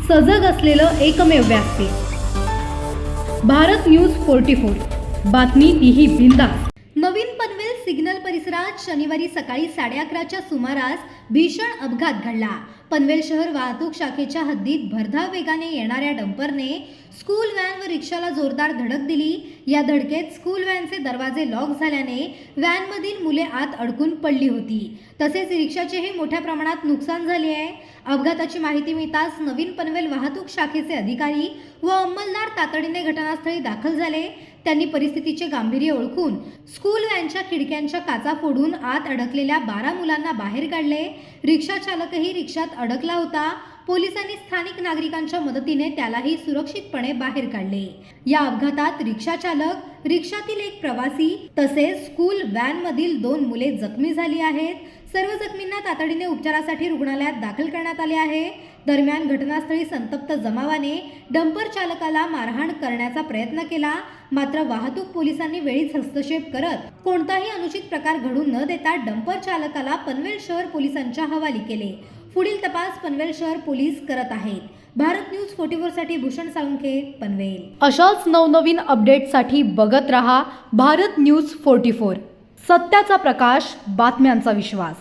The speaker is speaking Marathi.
सजग असलेलं एकमेव व्यासपीठ भारत न्यूज 44। बातमी तीही बिनधास्त। नवीन पनवेल सिग्नल परिसरात शनिवारी सकाळी 11:30च्या सुमारास भीषण अपघात घडला। पनवेल शहर वाहतूक शाखेच्या हद्दीत भरधाव वेगाने येणाऱ्या डंपरने स्कूल व्हॅन व रिक्षाला जोरदार धडक दिली। या धडकेत स्कूल व्हॅनचे दरवाजे लॉक झाल्याने व्हॅनमधील मुले आत अडकून पडली होती। तसेच रिक्षाचेही मोठ्या प्रमाणात नुकसान झाले आहे। अपघाताची माहिती मिळताच नवीन पनवेल वाहतूक शाखेचे अधिकारी व अंमलदार तातडीने घटनास्थळी दाखल झाले। त्यांनी परिस्थितीचे गांभीर्य ओळखून स्कूल व्हॅनच्या खिडक्यांच्या काचा फोडून आत अडकलेल्या 12 मुलांना बाहेर काढले। रिक्षा चालकही रिक्षात अडकला होता। पोलिसांनी स्थानिक नागरिकांच्या मदतीने त्यालाही सुरक्षितपणे बाहेर काढले। या अपघातात रिक्षा चालक, रिक्षातील एक प्रवासी तसेच स्कूल व्हॅन मधील 2 मुले जखमी झाली आहेत। सर्व जखमींना तातडीने उपचारासाठी रुग्णालयात दाखल करण्यात आले आहे। दरम्यान घटनास्थळी संतप्त जमावाने डंपर चालकाला मारहाण करण्याचा प्रयत्न केला, मात्र वाहतूक पोलिसांनी वेळीच हस्तक्षेप करत कोणताही अनुचित प्रकार घडू न देता डंपर चालकाला पनवेल शहर पोलिसांच्या हवाली केले। पुढील तपास पनवेल शहर पोलीस करत आहेत। भारत न्यूज 44 साठी भूषण साळुंखे, पनवेल। अशाच नवनवीन अपडेटसाठी बघत रहा भारत न्यूज 44। सत्याचा प्रकाश, बातम्यांचा विश्वास।